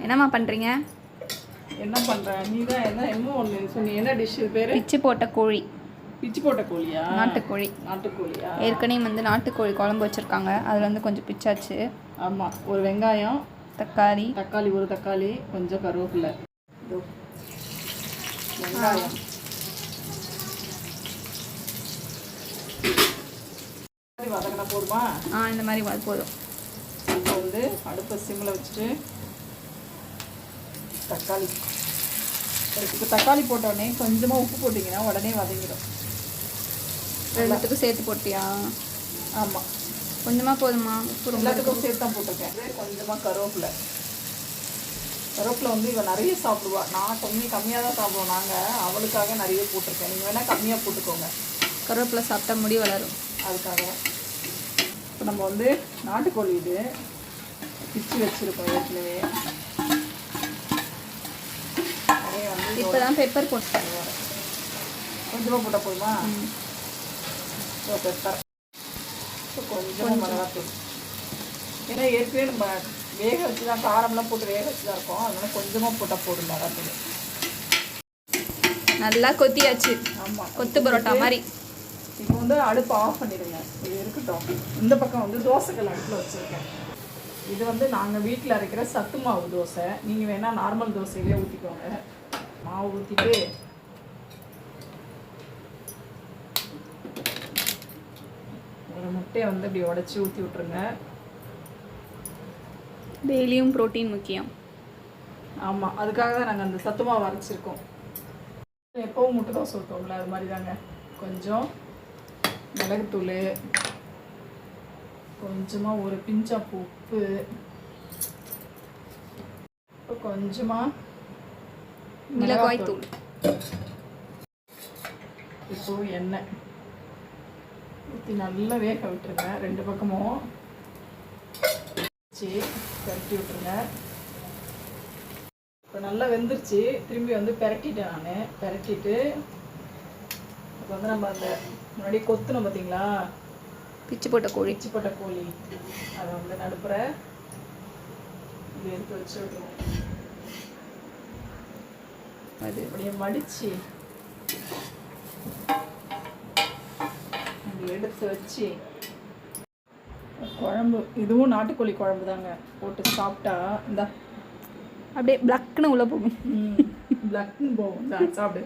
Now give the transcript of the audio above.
என்னம்மா பண்ணுறீங்க? என்ன பண்ணுற நீ தான் என்ன ஒன்று சொன்னி என்ன டிஷ் பேர்? பிச்சு போட்ட கோழி. பிச்சு போட்ட கோழியா? நாட்டுக்கோழி. நாட்டுக்கோழியா? ஏற்கனவே வந்து நாட்டுக்கோழி குழம்பு வச்சுருக்காங்க, அதில் வந்து கொஞ்சம் பிச்சாச்சு. ஆமாம், ஒரு வெங்காயம், தக்காளி ஒரு தக்காளி, கொஞ்சம் கருவேப்பிலை, வெங்காயம், வதக்கினா போதுமா? இந்த மாதிரி போதும். இப்போ வந்து அடுப்பை சிம்மில் வச்சுட்டு தக்காளி இப்போ தக்காளி போட்டோடனே கொஞ்சமாக உப்பு போட்டிங்கன்னா உடனே வதங்கிடும். ரெண்டுத்துக்கும் சேர்த்து போட்டியா? ஆமாம், கொஞ்சமாக போதுமா? உப்பு எல்லாத்துக்கும் சேர்த்து தான் போட்டிருக்கேன். கொஞ்சமாக கருவேப்பிலை வந்து இவன் நிறைய சாப்பிடுவா. நான் கம்மியாக தான் சாப்பிடுவோம் நாங்கள். அவளுக்காக நிறைய போட்டிருக்கேன். நீங்கள் வேணால் கம்மியாக போட்டுக்கோங்க. கருவேப்பிலை சாப்பிட்டா முடி வளரும், அதுக்காக. இப்போ நம்ம வந்து நாட்டுக்கோழி இது பிச்சு வச்சுருக்கோம் ஏற்கனவே. நிறைய வந்து இப்போ தான் பெப்பர் போட்டேன். கொஞ்சமாக போட்டால் போதுமா? பெப்பர், கொஞ்சமாக மிளகாத்தூள். ஏன்னா ஏற்கனவே நம்ம வேக வச்சு தான் காரம்லாம் போட்டு வேக வச்சு தான் இருக்கோம். அதனால கொஞ்சமாக போட்டால் போடும் மிளகாத்தூள். நல்லா கொத்தியாச்சு. ஆமாம், கொத்து பரோட்டா மாதிரி. இப்போ வந்து அடுப்பு ஆஃப் பண்ணிடுங்க. இது இருக்கட்டும். இந்த பக்கம் வந்து தோசைக்கல் அடுப்பில் வச்சுருக்கேன். இது வந்து நாங்கள் வீட்டில் அரைக்கிற சத்து மாவு தோசை. நீங்கள் வேணால் நார்மல் தோசையிலே ஊற்றிக்கோங்க. மாவு ஊற்றிட்டு ஒரு முட்டையை வந்து இப்படி உடச்சி ஊற்றி விட்ருங்க. டெய்லியும் ப்ரோட்டீன் முக்கியம். ஆமாம், அதுக்காக தான் நாங்கள் அந்த சத்து மாவு அரைச்சிருக்கோம். எப்போவும் முட்டை தோசை ஊற்றுவோம்ல, அது மாதிரி தாங்க. கொஞ்சம் மிளகுத்தூள், கொஞ்சமாக ஒரு பிஞ்சாப்பு உப்பு, கொஞ்சமாக மிளகாய் தூள், இப்போ எண்ணெய் ஊற்றி நல்லா வேக விட்டுருங்க. ரெண்டு பக்கமும் வச்சு பரட்டி விட்டுருங்க. இப்போ நல்லா வெந்துருச்சு. திரும்பி வந்து பரட்டிட்டேன் நான். பரட்டிட்டு இப்போ வந்து நம்ம அந்த முன்னாடி கொத்தணும் பார்த்தீங்களா, பிச்சு போட்ட கோழி அதை வந்து நடுப்புற இப்படி எடுத்து வச்சு விட்டுருவோம். அது அப்படியே மடித்து அப்படி எடுத்து வச்சு குழம்பு, இதுவும் நாட்டுக்கோழி குழம்பு தாங்க, போட்டு சாப்பிட்டா இந்த அப்படியே பிளக்குன்னு உள்ளே போகும். பிளக்குன்னு போகும். சாப்பிடு.